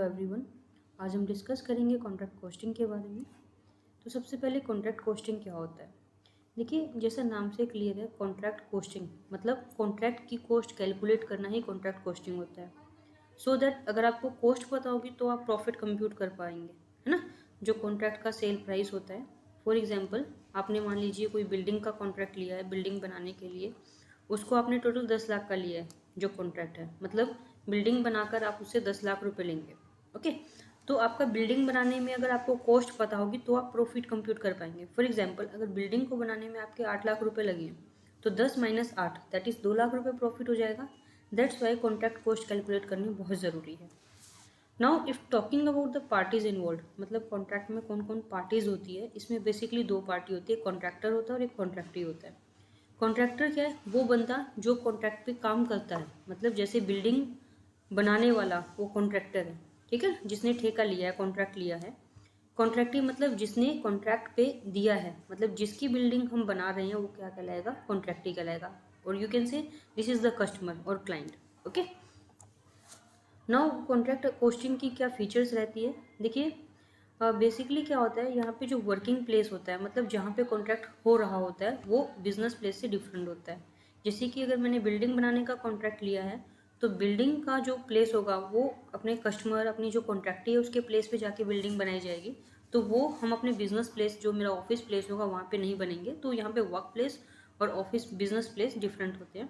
Everyone. आज हम discuss करेंगे कॉन्ट्रैक्ट कॉस्टिंग के बारे में। तो सबसे पहले कॉन्ट्रैक्ट कॉस्टिंग क्या होता है। देखिए, जैसा नाम से क्लियर है, कॉन्ट्रैक्ट कॉस्टिंग मतलब कॉन्ट्रैक्ट की कॉस्ट कैलकुलेट करना ही कॉन्ट्रैक्ट कॉस्टिंग होता है। सो दैट अगर आपको कॉस्ट पता होगी तो आप प्रॉफिट कंप्यूट कर पाएंगे, है ना। जो कॉन्ट्रैक्ट का सेल प्राइस होता है, फॉर एग्जांपल आपने मान लीजिए कोई बिल्डिंग का कॉन्ट्रैक्ट लिया है, बिल्डिंग बनाने के लिए उसको आपने टोटल 10 लाख का लिया है जो कॉन्ट्रैक्ट है, मतलब बिल्डिंग बनाकर आप उससे 10 लाख रुपए लेंगे। ओके, तो आपका बिल्डिंग बनाने में अगर आपको कॉस्ट पता होगी तो आप प्रॉफिट कंप्यूट कर पाएंगे। फॉर एग्जांपल अगर बिल्डिंग को बनाने में आपके 8 लाख रुपए लगे हैं तो 10 माइनस 8 दैट इज 2 लाख रुपए प्रॉफिट हो जाएगा। That's why contract cost calculate करनी बहुत ज़रूरी है। Now if talking about the parties involve, मतलब कॉन्ट्रैक्ट में कौन कौन पार्टीज होती है, इसमें बेसिकली दो पार्टी होती है, कॉन्ट्रैक्टर होता है और एक कॉन्ट्रैक्टी होता है। कॉन्ट्रैक्टर क्या है? वो बंदा जो कॉन्ट्रैक्ट पे काम करता है, मतलब जैसे बिल्डिंग बनाने वाला वो कॉन्ट्रैक्टर है, ठीक है, जिसने ठेका लिया है, कॉन्ट्रैक्ट लिया है। कॉन्ट्रैक्टी मतलब जिसने कॉन्ट्रैक्ट पे दिया है, मतलब जिसकी बिल्डिंग हम बना रहे हैं वो क्या कहलाएगा? कॉन्ट्रैक्टी कहलाएगा। और you can say this is the customer और client. Okay, now contract costing की क्या फीचर्स रहती है। देखिए, बेसिकली क्या होता है, यहाँ पे जो वर्किंग प्लेस होता है, मतलब जहाँ पे कॉन्ट्रैक्ट हो रहा होता है, वो बिजनेस प्लेस से डिफरेंट होता है। जैसे कि अगर मैंने बिल्डिंग बनाने का कॉन्ट्रैक्ट लिया है तो बिल्डिंग का जो प्लेस होगा वो अपने कस्टमर, अपनी जो कॉन्ट्रैक्टी है उसके प्लेस पे जाके बिल्डिंग बनाई जाएगी। तो वो हम अपने बिजनेस प्लेस, जो मेरा ऑफिस प्लेस होगा, वहाँ पे नहीं बनेंगे। तो यहाँ पे वर्क प्लेस और ऑफिस बिजनेस प्लेस डिफरेंट होते हैं।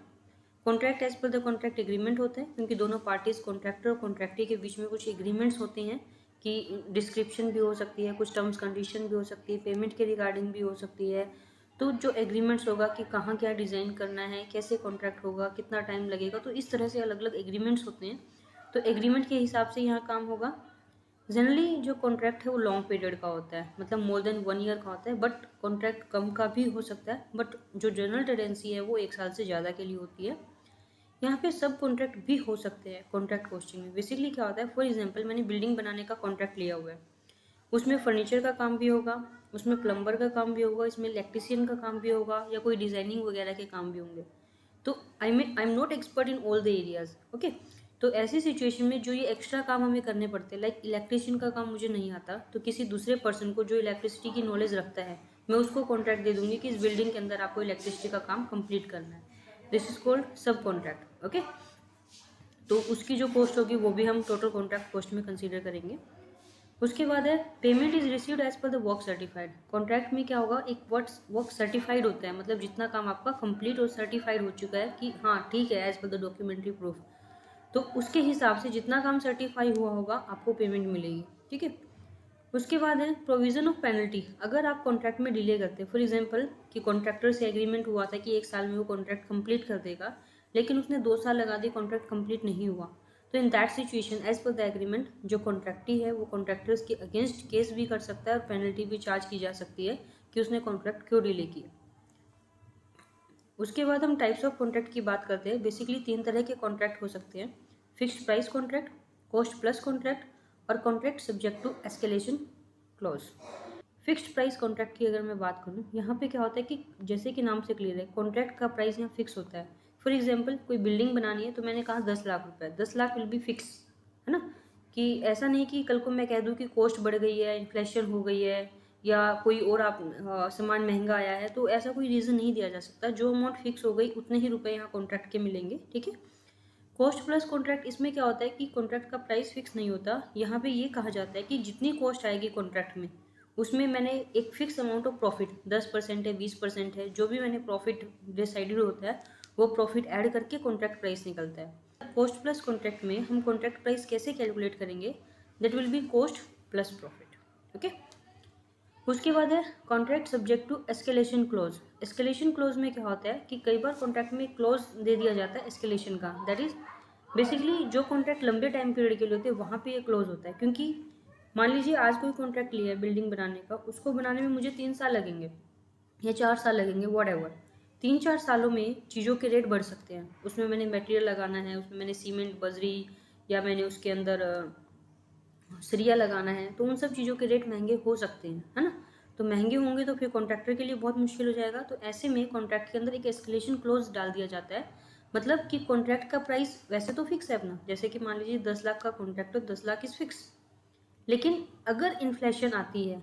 Contract as per the contract agreement होते हैं, क्योंकि दोनों पार्टीज कॉन्ट्रैक्टर और कॉन्ट्रैक्टी के बीच में कुछ एग्रीमेंट्स होते हैं कि डिस्क्रिप्शन भी हो सकती है, कुछ टर्म्स कंडीशन भी हो सकती है, पेमेंट के रिगार्डिंग भी हो सकती है। तो जो एग्रीमेंट्स होगा कि कहाँ क्या डिज़ाइन करना है, कैसे कॉन्ट्रैक्ट होगा, कितना टाइम लगेगा, तो इस तरह से अलग अलग एग्रीमेंट्स होते हैं। तो एग्रीमेंट के हिसाब से यहाँ काम होगा। जनरली जो कॉन्ट्रैक्ट है वो लॉन्ग पीरियड का होता है, मतलब मोर देन 1 ईयर का होता है, बट कॉन्ट्रैक्ट कम का भी हो सकता है, बट जो जनरल टेंडेंसी है वो 1 साल से ज़्यादा के लिए होती है। यहाँ पे सब कॉन्ट्रैक्ट भी हो सकते हैं कॉन्ट्रैक्ट कॉस्टिंग में। बेसिकली क्या होता है, फॉर एग्जांपल मैंने बिल्डिंग बनाने का कॉन्ट्रैक्ट लिया हुआ है, उसमें फर्नीचर का काम भी होगा, उसमें प्लम्बर का काम भी होगा, इसमें इलेक्ट्रिशियन का काम भी होगा, या कोई डिज़ाइनिंग वगैरह के काम भी होंगे। तो I am not expert in all the areas. Okay, तो ऐसी सिचुएशन में जो ये एक्स्ट्रा काम हमें करने पड़ते हैं, लाइक इलेक्ट्रिशियन का काम मुझे नहीं आता, तो किसी दूसरे पर्सन को जो इलेक्ट्रिसिटी की नॉलेज रखता है, मैं उसको कॉन्ट्रैक्ट दे दूंगी कि इस बिल्डिंग के अंदर आपको इलेक्ट्रिसिटी का काम कंप्लीट करना है। This is called sub contract. Okay, तो उसकी जो कॉस्ट होगी वो भी हम टोटल कॉन्ट्रैक्ट कॉस्ट में कंसीडर करेंगे। उसके बाद है payment is received as per the work certified. Contract में क्या होगा, एक वर्क सर्टिफाइड होता है, मतलब जितना काम आपका कंप्लीट और सर्टिफाइड हो चुका है कि हाँ ठीक है as per the documentary proof, तो उसके हिसाब से जितना काम सर्टिफाई हुआ होगा आपको पेमेंट मिलेगी। ठीक है, उसके बाद है प्रोविजन ऑफ पेनल्टी। अगर आप कॉन्ट्रैक्ट में डिले करते हैं, फॉर एग्जांपल कि कॉन्ट्रैक्टर से एग्रीमेंट हुआ था कि 1 साल में वो कॉन्ट्रैक्ट कंप्लीट कर देगा, लेकिन उसने 2 साल लगा दिए, कॉन्ट्रैक्ट कंप्लीट नहीं हुआ, तो in that situation as per the agreement जो कॉन्ट्रैक्टी है वो कॉन्ट्रैक्टर्स के अगेंस्ट केस भी कर सकता है और पेनल्टी भी चार्ज की जा सकती है कि उसने कॉन्ट्रैक्ट क्यों डिले किया। उसके बाद हम टाइप्स ऑफ कॉन्ट्रैक्ट की बात करते हैं। बेसिकली 3 तरह के कॉन्ट्रैक्ट हो सकते हैं, fixed price contract, cost plus contract और contract subject to escalation clause. Fixed price contract की अगर मैं बात करूँ, यहाँ पे क्या होता है कि जैसे कि नाम से क्लियर है, कॉन्ट्रैक्ट का प्राइस यहाँ फिक्स होता है। फॉर एग्जांपल कोई बिल्डिंग बनानी है तो मैंने कहा 10 लाख रुपए, 10 लाख विल बी फिक्स, है ना। कि ऐसा नहीं कि कल को मैं कह दूँ कि कॉस्ट बढ़ गई है, इन्फ्लेशन हो गई है, या कोई और आप सामान महंगा आया है, तो ऐसा कोई रीज़न नहीं दिया जा सकता। जो अमाउंट फिक्स हो गई उतने ही रुपए यहाँ कॉन्ट्रैक्ट के मिलेंगे। ठीक है, कॉस्ट प्लस कॉन्ट्रैक्ट, इसमें क्या होता है कि कॉन्ट्रैक्ट का प्राइस फिक्स नहीं होता। यहाँ पे ये कहा जाता है कि जितनी कॉस्ट आएगी कॉन्ट्रैक्ट में, उसमें मैंने एक फिक्स अमाउंट ऑफ प्रॉफिट 10% है, 20% है, जो भी मैंने प्रॉफिट डिसाइडेड होता है वो प्रॉफिट ऐड करके कॉन्ट्रैक्ट प्राइस निकलता है। कॉस्ट प्लस कॉन्ट्रैक्ट में हम कॉन्ट्रैक्ट प्राइस कैसे कैलकुलेट करेंगे, that will be cost plus profit. Okay, उसके बाद है contract subject to escalation clause. Escalation clause में क्या होता है कि कई बार कॉन्ट्रैक्ट में क्लोज दे दिया जाता है एस्केलेशन का, दैट इज बेसिकली जो कॉन्ट्रैक्ट लंबे टाइम पीरियड के लिए होते हैं वहाँ पे ये क्लोज होता है। क्योंकि मान लीजिए आज कोई कॉन्ट्रैक्ट लिया है बिल्डिंग बनाने का, उसको बनाने में मुझे 3 साल लगेंगे या 4 साल लगेंगे, वॉट एवर। 3-4 सालों में चीज़ों के रेट बढ़ सकते हैं, उसमें मैंने मटेरियल लगाना है, उसमें मैंने सीमेंट, बजरी, या मैंने उसके अंदर सरिया लगाना है, तो उन सब चीज़ों के रेट महंगे हो सकते हैं, है ना। तो महंगे होंगे तो फिर कॉन्ट्रैक्टर के लिए बहुत मुश्किल हो जाएगा। तो ऐसे में कॉन्ट्रैक्ट के अंदर एक एस्केलेशन क्लोज डाल दिया जाता है, मतलब कि कॉन्ट्रैक्ट का प्राइस वैसे तो फिक्स है अपना, जैसे कि मान लीजिए 10 लाख का कॉन्ट्रैक्ट, तो 10 लाख इज फिक्स। लेकिन अगर इन्फ्लेशन आती है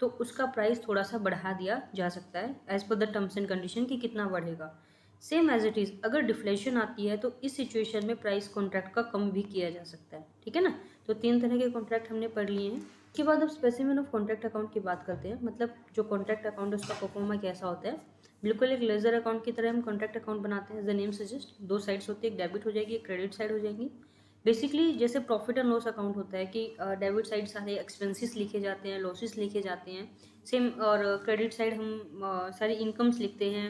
तो उसका प्राइस थोड़ा सा बढ़ा दिया जा सकता है as per the terms and condition कि कितना बढ़ेगा। सेम एज इट इज़ अगर डिफ्लेशन आती है तो इस सिचुएशन में प्राइस कॉन्ट्रैक्ट का कम भी किया जा सकता है, ठीक है ना। तो 3 तरह के कॉन्ट्रैक्ट हमने पढ़ लिए हैं। उसके बाद अब स्पेसिमेन ऑफ कॉन्ट्रैक्ट अकाउंट की बात करते हैं। मतलब जो कॉन्ट्रैक्ट अकाउंट है उसका परफॉर्मा कैसा होता है। बिल्कुल एक लेजर अकाउंट की तरह हम कॉन्ट्रैक्ट अकाउंट बनाते हैं। द नेम सजेस्ट, 2 साइड्स होती है, एक डेबिट हो जाएगी, एक क्रेडिट साइड हो जाएगी। बेसिकली जैसे प्रॉफिट एंड लॉस अकाउंट होता है कि डेबिट साइड सारे एक्सपेंसेस लिखे जाते हैं, लॉसेस लिखे जाते हैं सेम, और क्रेडिट साइड हम सारी इनकम्स लिखते हैं,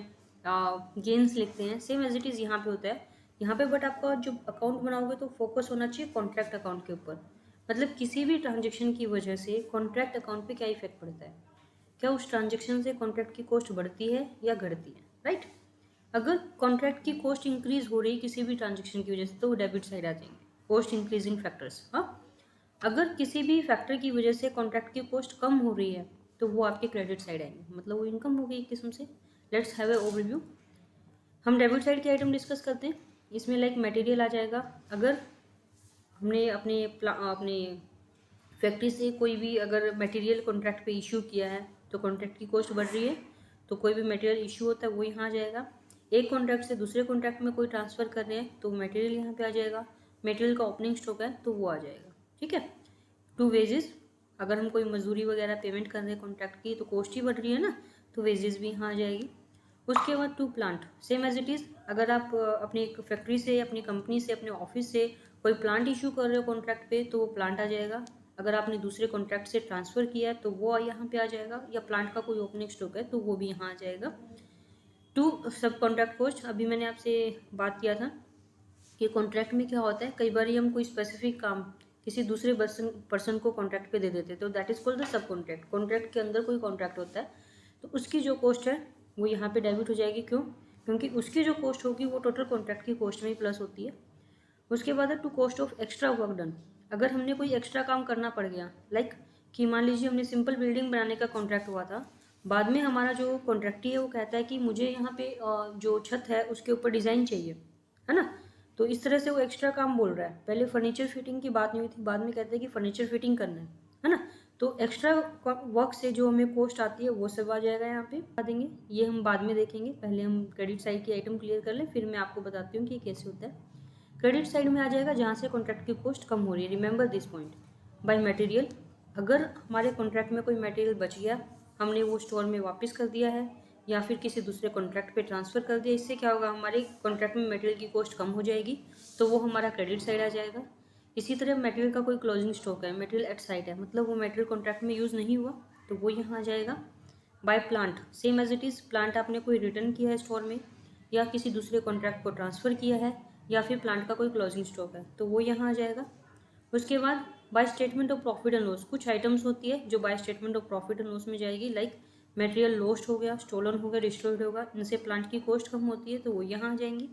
गेन्स लिखते हैं। सेम एज इट इज़ यहाँ पे होता है। यहाँ पे बट आपका जो अकाउंट बनाओगे तो फोकस होना चाहिए कॉन्ट्रैक्ट अकाउंट के ऊपर। मतलब किसी भी ट्रांजेक्शन की वजह से कॉन्ट्रैक्ट अकाउंट पे क्या इफेक्ट पड़ता है, क्या उस ट्रांजेक्शन से कॉन्ट्रैक्ट की कॉस्ट बढ़ती है या घटती है, राइट। अगर कॉन्ट्रैक्ट की कॉस्ट इंक्रीज हो रही है किसी भी ट्रांजेक्शन की वजह से तो वो डेबिट साइड आ जाएंगे, कॉस्ट इंक्रीजिंग फैक्टर्स। हाँ, अगर किसी भी फैक्टर की वजह से कॉन्ट्रैक्ट की कॉस्ट कम हो रही है तो वो आपके क्रेडिट साइड आएंगे, मतलब वो इनकम हो गई एक किस्म से। Let's have a overview. हम डेबिट साइड के आइटम डिस्कस करते हैं। इसमें लाइक मटेरियल आ जाएगा। अगर हमने अपने फैक्ट्री से कोई भी अगर मटेरियल कॉन्ट्रैक्ट पे इशू किया है तो कॉन्ट्रैक्ट की कॉस्ट बढ़ रही है तो कोई भी मटेरियल इशू होता है वो यहाँ आ जाएगा। एक कॉन्ट्रैक्ट से दूसरे कॉन्ट्रैक्ट में कोई ट्रांसफ़र कर रहे हैं तो मटेरियल यहाँ पे आ जाएगा। मटेरियल का ओपनिंग स्टॉक है तो वो आ जाएगा, ठीक है। टू वेजेस, अगर हम कोई मजदूरी वगैरह पेमेंट कर रहे हैं कॉन्ट्रैक्ट की तो कॉस्ट ही बढ़ रही है ना, तो वेजेस भी यहाँ आ जाएगी। उसके बाद to plant, same as it is अगर आप अपनी फैक्ट्री से, अपनी कंपनी से, अपने ऑफिस से कोई प्लांट इशू कर रहे हो कॉन्ट्रैक्ट पे तो वो प्लांट आ जाएगा। अगर आपने दूसरे कॉन्ट्रैक्ट से ट्रांसफ़र किया है तो वो यहाँ पे आ जाएगा, या प्लांट का कोई ओपनिंग स्टॉक है तो वो भी यहाँ आ जाएगा। टू सब कॉन्ट्रैक्ट कॉस्ट, अभी मैंने आपसे बात किया था कि कॉन्ट्रैक्ट में क्या होता है, कई बार हम कोई स्पेसिफिक काम किसी दूसरे पर्सन को कॉन्ट्रैक्ट पे दे देते हैं तो that is called the sub contract. Contract के अंदर कोई कॉन्ट्रैक्ट होता है तो उसकी जो कॉस्ट है वो यहाँ पे डेबिट हो जाएगी। क्यों? क्योंकि उसकी जो कॉस्ट होगी वो टोटल कॉन्ट्रैक्ट की कॉस्ट में ही प्लस होती है। उसके बाद है to cost of extra work done. अगर हमने कोई एक्स्ट्रा काम करना पड़ गया, लाइक कि मान लीजिए हमने सिंपल बिल्डिंग बनाने का कॉन्ट्रैक्ट हुआ था, बाद में हमारा जो कॉन्ट्रैक्टी है वो कहता है कि मुझे यहाँ पे जो छत है उसके ऊपर डिज़ाइन चाहिए, है ना। तो इस तरह से वो एक्स्ट्रा काम बोल रहा है। पहले फर्नीचर फिटिंग की बात नहीं हुई थी, बाद में कहते हैं कि फर्नीचर फिटिंग करना है ना। तो एक्स्ट्रा वर्क से जो हमें कॉस्ट आती है वो सब आ जाएगा यहाँ पे बता देंगे। ये हम बाद में देखेंगे, पहले हम क्रेडिट साइड की आइटम क्लियर कर लें फिर मैं आपको बताती हूँ कि ये कैसे होता है। क्रेडिट साइड में आ जाएगा जहाँ से कॉन्ट्रैक्ट की कॉस्ट कम हो रही है। Remember this point. By material, अगर हमारे कॉन्ट्रैक्ट में कोई मटेरियल बच गया, हमने वो स्टोर में वापस कर दिया है या फिर किसी दूसरे कॉन्ट्रैक्ट पे ट्रांसफ़र कर दिया, इससे क्या होगा, हमारे कॉन्ट्रैक्ट में मटेरियल की कॉस्ट कम हो जाएगी तो वो हमारा क्रेडिट साइड आ जाएगा। इसी तरह मटेरियल का कोई क्लोजिंग स्टॉक है, मटेरियल एट साइट है, मतलब वो मटेरियल कॉन्ट्रैक्ट में यूज़ नहीं हुआ तो वो यहाँ आ जाएगा। By plant, same as it is, plant आपने कोई रिटर्न किया है स्टोर में या किसी दूसरे कॉन्ट्रैक्ट को ट्रांसफ़र किया है या फिर प्लांट का कोई क्लोजिंग स्टॉक है तो वो यहाँ आ जाएगा। उसके बाद by statement of profit and loss, कुछ आइटम्स होती है जो by statement of profit and loss में जाएगी, लाइक मटेरियल लॉस्ट हो गया, स्टोलन हो गया, डिस्ट्रॉयड होगा, इनसे प्लांट की कॉस्ट कम होती है तो वो यहाँ आ जाएंगी।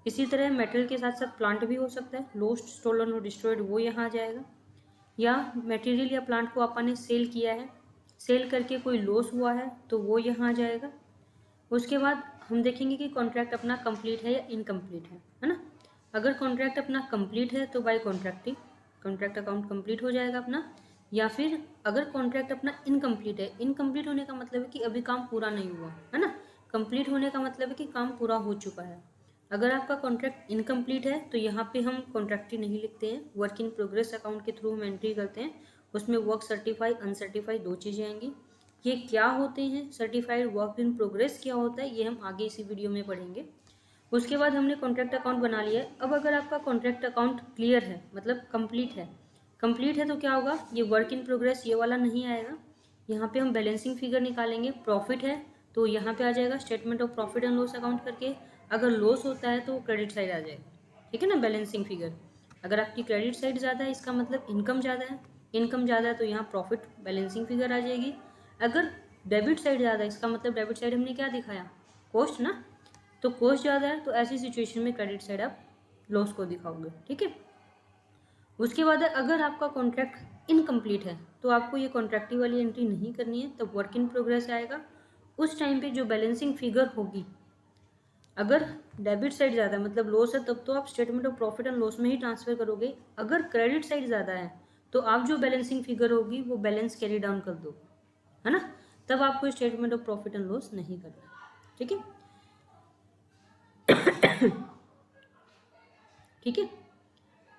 इसी तरह मटेरियल के साथ साथ प्लांट भी हो सकता है, लॉस्ट, स्टोलन और डिस्ट्रॉयड वो यहाँ आ जाएगा। या मटेरियल या प्लांट को आपने सेल किया है, सेल करके कोई लॉस हुआ है तो वो यहाँ आ जाएगा। उसके बाद हम देखेंगे कि कॉन्ट्रैक्ट अपना कंप्लीट है या इनकम्प्लीट है ना। अगर कॉन्ट्रैक्ट अपना कंप्लीट है तो by contracting contract account complete हो जाएगा अपना। या फिर अगर कॉन्ट्रैक्ट अपना इनकम्प्लीट है, इनकम्प्लीट होने का मतलब है कि अभी काम पूरा नहीं हुआ है ना, कंप्लीट होने का मतलब है कि काम पूरा हो चुका है। अगर आपका कॉन्ट्रैक्ट इनकम्प्लीट है तो यहाँ पे हम कॉन्ट्रैक्ट ही नहीं लिखते हैं, वर्क इन प्रोग्रेस अकाउंट के थ्रू हम एंट्री करते हैं। उसमें वर्क सर्टिफाई, अनसर्टिफाई 2 चीज़ें आएंगी। ये क्या होते हैं, सर्टिफाइड वर्क इन प्रोग्रेस क्या होता है, ये हम आगे इसी वीडियो में पढ़ेंगे। उसके बाद हमने कॉन्ट्रैक्ट अकाउंट बना लिया है। अब अगर आपका कॉन्ट्रैक्ट अकाउंट क्लियर है, मतलब कंप्लीट है तो क्या होगा, ये वर्क इन प्रोग्रेस ये वाला नहीं आएगा। यहाँ पे हम बैलेंसिंग फिगर निकालेंगे। प्रॉफिट है तो यहाँ पे आ जाएगा statement of profit and loss account करके। अगर लॉस होता है तो क्रेडिट साइड आ जाएगा, ठीक है ना, बैलेंसिंग फिगर। अगर आपकी क्रेडिट साइड ज़्यादा है इसका मतलब इनकम ज़्यादा है, इनकम ज़्यादा है तो यहाँ प्रॉफिट बैलेंसिंग फिगर आ जाएगी। अगर डेबिट साइड ज़्यादा है इसका मतलब डेबिट साइड हमने क्या दिखाया, कॉस्ट ना, तो कॉस्ट ज़्यादा है तो ऐसी सिचुएशन में क्रेडिट साइड आप लॉस को दिखाओगे, ठीक है। उसके बाद अगर आपका कॉन्ट्रैक्ट इनकम्प्लीट है तो आपको ये कॉन्ट्रैक्टी वाली एंट्री नहीं करनी है, तब वर्क इन प्रोग्रेस आएगा। उस टाइम पे जो बैलेंसिंग फिगर होगी, अगर डेबिट साइड ज़्यादा है मतलब लॉस है, तब तो आप statement of profit and loss में ही ट्रांसफर करोगे। अगर क्रेडिट साइड ज़्यादा है तो आप जो बैलेंसिंग फिगर होगी वो बैलेंस कैरी डाउन कर दो, है ना, तब आपको statement of profit and loss नहीं करना, ठीक है। ठीक है।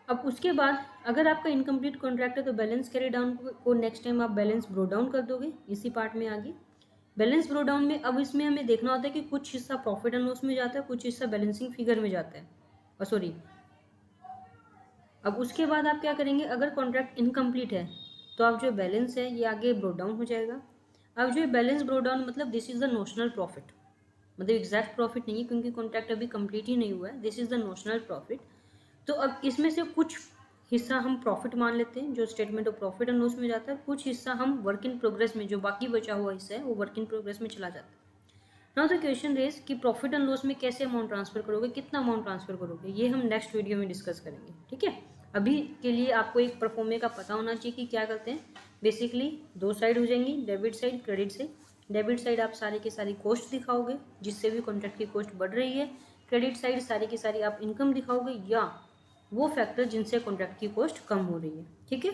अब उसके बाद अगर आपका इनकम्प्लीट कॉन्ट्रैक्ट है तो बैलेंस कैरी डाउन को नेक्स्ट टाइम आप बैलेंस ब्रो डाउन कर दोगे इसी पार्ट में आगे। बैलेंस ब्रो डाउन में अब इसमें हमें देखना होता है कि कुछ हिस्सा प्रॉफिट एंड लॉस में जाता है, कुछ हिस्सा बैलेंसिंग फिगर में जाता है, सॉरी। अब उसके बाद आप क्या करेंगे, अगर कॉन्ट्रैक्ट इनकम्प्लीट है तो आप जो बैलेंस है ये आगे ब्रो डाउन हो जाएगा। अब जो बैलेंस ब्रो डाउन मतलब this is the notional profit, मतलब एग्जैक्ट प्रॉफिट नहीं है क्योंकि कॉन्ट्रैक्ट अभी कंप्लीट ही नहीं हुआ है, this is the notional profit. तो अब इसमें से कुछ हिस्सा हम प्रॉफिट मान लेते हैं जो statement of profit and loss में जाता है, कुछ हिस्सा हम वर्क इन प्रोग्रेस में, जो बाकी बचा हुआ हिस्सा है वो वर्क इन प्रोग्रेस में चला जाता है। नाउ द क्वेश्चन रेज कि प्रॉफिट एंड लॉस में कैसे अमाउंट ट्रांसफर करोगे, कितना अमाउंट ट्रांसफर करोगे, ये हम नेक्स्ट वीडियो में डिस्कस करेंगे, ठीक है। अभी के लिए आपको एक परफॉर्मे का पता होना चाहिए कि क्या करते हैं। बेसिकली दो साइड हो जाएंगी, debit side, credit side. Debit side आप सारी की सारी कॉस्ट दिखाओगे जिससे भी कॉन्ट्रैक्ट की कॉस्ट बढ़ रही है। क्रेडिट साइड सारी की सारी आप इनकम दिखाओगे या वो फैक्टर जिनसे कॉन्ट्रैक्ट की कॉस्ट कम हो रही है, ठीक है।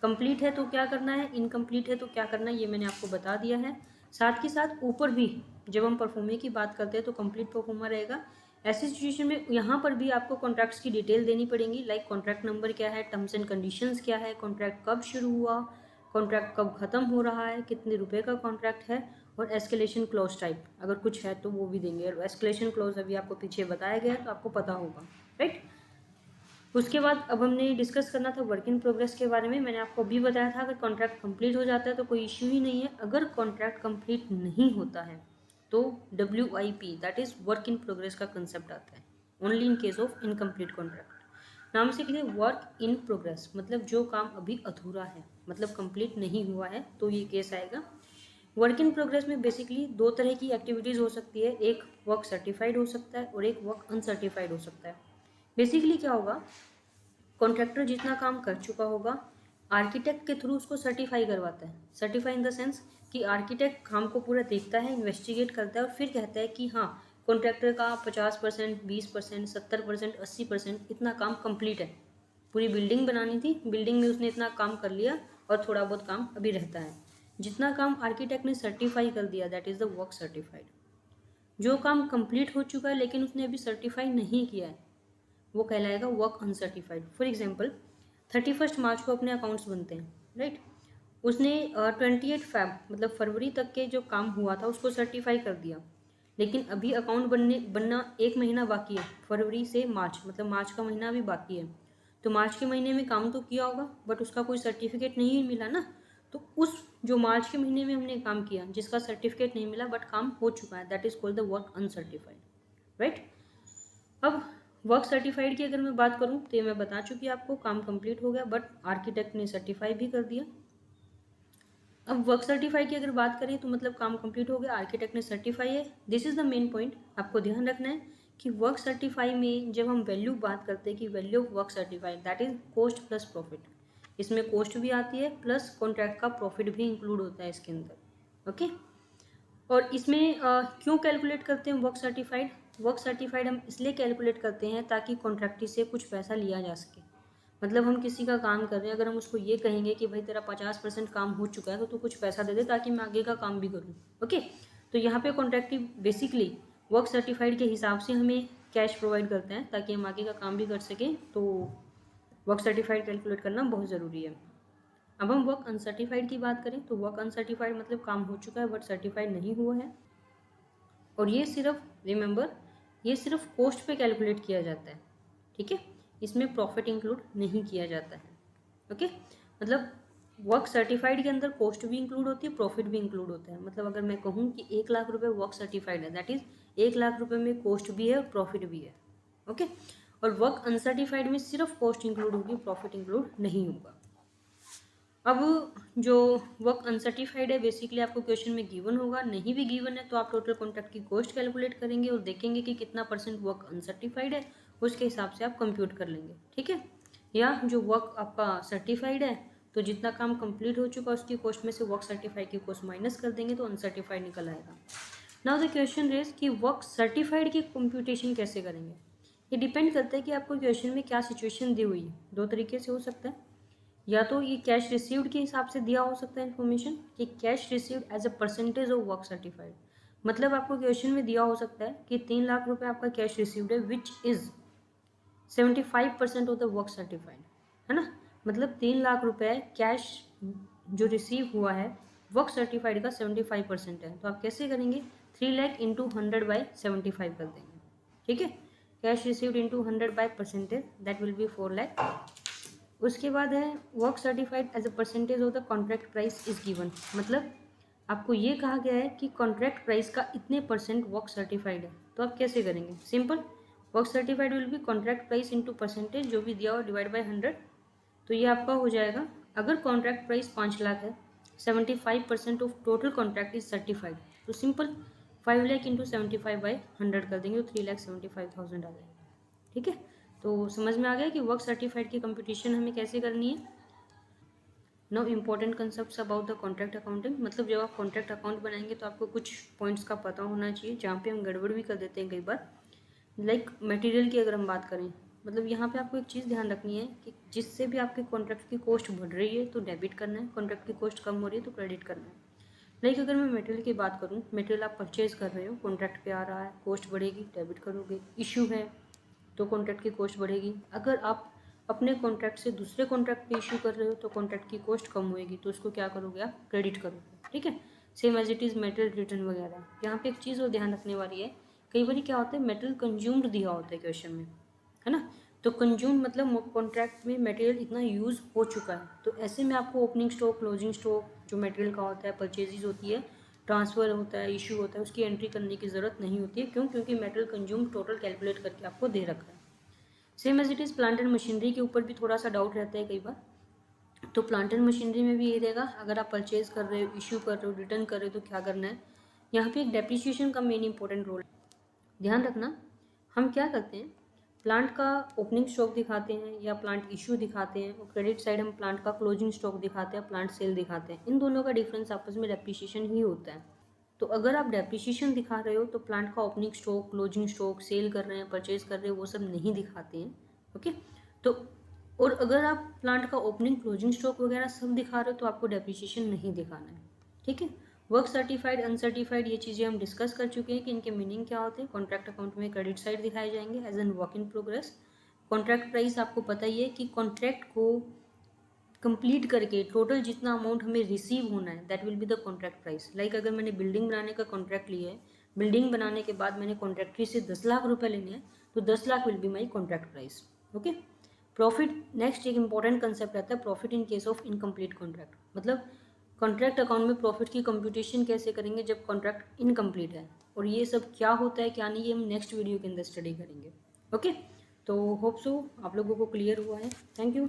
कंप्लीट है तो क्या करना है, इनकम्प्लीट है तो क्या करना है, ये मैंने आपको बता दिया है। साथ के साथ ऊपर भी जब हम परफॉर्मे की बात करते हैं तो कंप्लीट परफॉर्मा रहेगा। ऐसी सिचुएशन में यहाँ पर भी आपको कॉन्ट्रैक्ट्स की डिटेल देनी पड़ेगी, लाइक कॉन्ट्रैक्ट नंबर क्या है, टर्म्स एंड कंडीशंस क्या है, कॉन्ट्रैक्ट कब शुरू हुआ, कॉन्ट्रैक्ट कब खत्म हो रहा है, कितने रुपए का कॉन्ट्रैक्ट है, और एस्केलेशन क्लॉज टाइप अगर कुछ है तो वो भी देंगे। और एस्केलेशन क्लॉज अभी आपको पीछे बताया गया है तो आपको पता होगा, राइट। उसके बाद अब हमने डिस्कस करना था वर्क इन प्रोग्रेस के बारे में। मैंने आपको अभी बताया था अगर कॉन्ट्रैक्ट कंप्लीट हो जाता है तो कोई इश्यू ही नहीं है। अगर कॉन्ट्रैक्ट कंप्लीट नहीं होता है तो WIP that is work in progress का कंसेप्ट आता है, only in case of incomplete contract. नाम से क्लियर, वर्क इन प्रोग्रेस मतलब जो काम अभी अधूरा है, मतलब कंप्लीट नहीं हुआ है, तो ये केस आएगा। वर्क इन प्रोग्रेस में बेसिकली दो तरह की एक्टिविटीज़ हो सकती है, एक वर्क सर्टिफाइड हो सकता है और एक वर्क अनसर्टिफाइड हो सकता है। बेसिकली क्या होगा, कॉन्ट्रैक्टर जितना काम कर चुका होगा आर्किटेक्ट के थ्रू उसको सर्टिफाई करवाता है। सर्टिफाई इन द सेंस कि आर्किटेक्ट काम को पूरा देखता है, इन्वेस्टिगेट करता है और फिर कहता है कि हाँ कॉन्ट्रैक्टर का 50%, 20%, 70%, 80% इतना काम कंप्लीट है। पूरी बिल्डिंग बनानी थी, बिल्डिंग में उसने इतना काम कर लिया और थोड़ा बहुत काम अभी रहता है। जितना काम आर्किटेक्ट ने सर्टिफाई कर दिया that is the work certified. जो काम कंप्लीट हो चुका है लेकिन उसने अभी सर्टिफाई नहीं किया है वो कहलाएगा वर्क अनसर्टिफाइड। फॉर एग्जाम्पल 31 मार्च को अपने अकाउंट्स बनते हैं, राइट। उसने 28 फैब मतलब फरवरी तक के जो काम हुआ था उसको सर्टिफाई कर दिया, लेकिन अभी अकाउंट बनना 1 महीना बाकी है, फरवरी से मार्च मतलब मार्च का महीना अभी बाकी है। तो मार्च के महीने में काम तो किया होगा बट उसका कोई सर्टिफिकेट नहीं मिला ना, तो उस जो मार्च के महीने में हमने काम किया जिसका सर्टिफिकेट नहीं मिला बट काम हो चुका है that is called the work uncertified, right. अब वर्क सर्टिफाइड की अगर मैं बात करूं तो ये मैं बता चुकी आपको, काम कंप्लीट हो गया बट आर्किटेक्ट ने सर्टिफाई भी कर दिया। अब वर्क सर्टिफाई की अगर बात करें तो मतलब काम कंप्लीट हो गया, आर्किटेक्ट ने सर्टिफाई है। This is the main point, आपको ध्यान रखना है कि वर्क सर्टिफाई में जब हम वैल्यू बात करते हैं कि value of work certified that is cost plus profit, इसमें कॉस्ट भी आती है प्लस कॉन्ट्रैक्ट का प्रॉफिट भी इंक्लूड होता है इसके अंदर, ओके। और इसमें क्यों कैलकुलेट करते हैं वर्क सर्टिफाइड, वर्क सर्टिफाइड हम इसलिए कैलकुलेट करते हैं ताकि कॉन्ट्रैक्टी से कुछ पैसा लिया जा सके। मतलब हम किसी का काम कर रहे हैं, अगर हम उसको ये कहेंगे कि भाई तेरा 50% काम हो चुका है तो तू कुछ पैसा दे दे ताकि मैं आगे का काम भी करूँ, ओके। तो यहाँ पे कॉन्ट्रैक्टी बेसिकली वर्क सर्टिफाइड के हिसाब से हमें कैश प्रोवाइड करते हैं ताकि हम आगे का काम भी कर सकें, तो वर्क सर्टिफाइड कैलकुलेट करना बहुत ज़रूरी है। अब हम वर्क अनसर्टिफाइड की बात करें तो वर्क अनसर्टिफाइड मतलब काम हो चुका है बट सर्टिफाइड नहीं हुआ है, और ये सिर्फ रिमेंबर ये सिर्फ कॉस्ट पे कैलकुलेट किया जाता है, ठीक है, इसमें प्रॉफिट इंक्लूड नहीं किया जाता है, ओके। मतलब वर्क सर्टिफाइड के अंदर कॉस्ट भी इंक्लूड होती है, प्रॉफिट भी इंक्लूड होता है। मतलब अगर मैं कहूँ कि 1 लाख रुपए वर्क सर्टिफाइड है दैट इज 1 लाख रुपए में कॉस्ट भी है और प्रॉफिट भी है, ओके। और वर्क अनसर्टिफाइड में सिर्फ कॉस्ट इंक्लूड होगी, प्रॉफिट इंक्लूड नहीं होगा। अब जो वर्क अनसर्टिफाइड है बेसिकली आपको क्वेश्चन में गिवन होगा, नहीं भी गिवन है तो आप टोटल कॉन्ट्रैक्ट की कॉस्ट कैलकुलेट करेंगे और देखेंगे कि कितना % वर्क अनसर्टिफाइड है, उसके हिसाब से आप कंप्यूट कर लेंगे, ठीक है। या जो वर्क आपका सर्टिफाइड है तो जितना काम कंप्लीट हो चुका है उसकी कॉस्ट में से वर्क सर्टिफाइड की कॉस्ट माइनस कर देंगे तो अनसर्टिफाइड निकल आएगा। नाउ द क्वेश्चन रेज कि वर्क सर्टिफाइड की कंप्यूटेशन कैसे करेंगे। ये डिपेंड करता है कि आपको क्वेश्चन में क्या सिचुएशन दी हुई है। दो तरीके से हो सकता है, या तो ये कैश रिसीव्ड के हिसाब से दिया हो सकता है इन्फॉर्मेशन कि cash received as a percentage of work certified. मतलब आपको क्वेश्चन में दिया हो सकता है कि 3 लाख रुपए आपका कैश रिसीव्ड है which is 75% of the work certified, है ना। मतलब 3 लाख रुपए कैश जो रिसीव हुआ है वर्क सर्टिफाइड का 75% है। तो आप कैसे करेंगे, 3 लाख इंटू 100/75 कर देंगे। ठीक है, cash received into 100/% that will be 4 lakh. उसके बाद है work certified as a percentage of the contract price is given. मतलब आपको ये कहा गया है कि कॉन्ट्रैक्ट प्राइस का इतने परसेंट वर्क सर्टिफाइड है। तो आप कैसे करेंगे, simple, work certified will be contract price into percentage जो भी दिया हो डिवाइड बाय 100। तो ये आपका हो जाएगा, अगर कॉन्ट्रैक्ट प्राइस 5 लाख है, 75% of total contract is certified, तो सिंपल 5 लाख इंटू 75/100 कर देंगे तो 3,75,000 आ जाएगा। ठीक है, तो समझ में आ गया कि वर्क सर्टिफाइड की कंप्यूटेशन हमें कैसे करनी है। No important concepts about the contract accounting. मतलब जब आप कॉन्ट्रैक्ट अकाउंट बनाएंगे तो आपको कुछ पॉइंट्स का पता होना चाहिए, जहाँ पे हम गड़बड़ भी कर देते हैं कई बार। लाइक मटेरियल की अगर हम बात करें, मतलब यहाँ पे आपको एक चीज़ ध्यान रखनी है कि जिससे भी आपके कॉन्ट्रैक्ट की कॉस्ट बढ़ रही है तो डेबिट करना है, कॉन्ट्रैक्ट की कॉस्ट कम हो रही है तो क्रेडिट करना है। लाइक अगर मैं मटेरियल की बात करूँ, मटेरियल आप परचेज कर रहे हो, कॉन्ट्रैक्ट पे आ रहा है, कॉस्ट बढ़ेगी, डेबिट करोगे। इशू है तो कॉन्ट्रैक्ट की कॉस्ट बढ़ेगी। अगर आप अपने कॉन्ट्रैक्ट से दूसरे कॉन्ट्रैक्ट पे इशू कर रहे हो तो कॉन्ट्रैक्ट की कॉस्ट कम होएगी, तो उसको क्या करोगे, आप क्रेडिट करोगे। ठीक है, same as it is material return वगैरह। यहाँ पे एक चीज़ और ध्यान रखने वाली है, कई बार क्या होता है मेटेरियल कंज्यूम्ड दिया होता है क्वेश्चन में, है ना। तो कंज्यूम मतलब कॉन्ट्रैक्ट में मटेरियल इतना यूज़ हो चुका है, तो ऐसे में आपको ओपनिंग स्टॉक, क्लोजिंग स्टॉक जो मटेरियल का होता है, परचेजेज होती है, ट्रांसफ़र होता है, इशू होता है, उसकी एंट्री करने की ज़रूरत नहीं होती है। क्यों, क्योंकि मटेरियल कंज्यूम टोटल कैलकुलेट करके आपको दे रखा है। Same as it is plant and machinery के ऊपर भी थोड़ा सा डाउट रहता है कई बार। तो प्लांट एंड मशीनरी में भी ये रहेगा, अगर आप परचेज कर रहे हो, इशू कर रहे हो, रिटर्न कर रहे हो तो क्या करना है। यहाँ पे एक डेप्रिसिएशन का मेन इंपॉर्टेंट रोल ध्यान रखना। हम क्या करते हैं, प्लांट का ओपनिंग स्टॉक दिखाते हैं या प्लांट इशू दिखाते हैं, और क्रेडिट साइड हम प्लांट का क्लोजिंग स्टॉक दिखाते हैं, प्लांट सेल दिखाते हैं। इन दोनों का डिफरेंस आपस में डेप्रिसिएशन ही होता है। तो अगर आप डेप्रिसिएशन दिखा रहे हो तो प्लांट का opening stock, closing stock, sale कर रहे हैं, परचेज कर रहे हो, वो सब नहीं दिखाते हैं। ओके, तो और अगर आप प्लांट का ओपनिंग, क्लोजिंग स्टॉक वगैरह सब दिखा रहे हो तो आपको डेप्रिसिएशन नहीं दिखाना है। ठीक है, वर्क सर्टिफाइड, अनसर्टिफाइड, ये चीज़ें हम डिस्कस कर चुके हैं कि इनके मीनिंग क्या होते हैं। कॉन्ट्रैक्ट अकाउंट में क्रेडिट साइड दिखाए जाएंगे as an work in progress. Contract price आपको पता ही है कि कॉन्ट्रैक्ट को कंप्लीट करके टोटल जितना अमाउंट हमें रिसीव होना है that will be the contract price. Like अगर मैंने बिल्डिंग बनाने का कॉन्ट्रैक्ट लिया है, बिल्डिंग बनाने के बाद मैंने कॉन्ट्रैक्टरी से 10 लाख रुपए लेने हैं, तो 10 lakh will be my contract price. Okay, profit next एक इंपॉर्टेंट कंसेप्ट रहता है, profit in case of incomplete contract. मतलब कॉन्ट्रैक्ट अकाउंट में प्रॉफिट की कंप्यूटेशन कैसे करेंगे जब कॉन्ट्रैक्ट इनकम्प्लीट है, और ये सब क्या होता है क्या नहीं, ये हम नेक्स्ट वीडियो के अंदर स्टडी करेंगे। ओके, तो होप सो आप लोगों को क्लियर हुआ है। Thank you.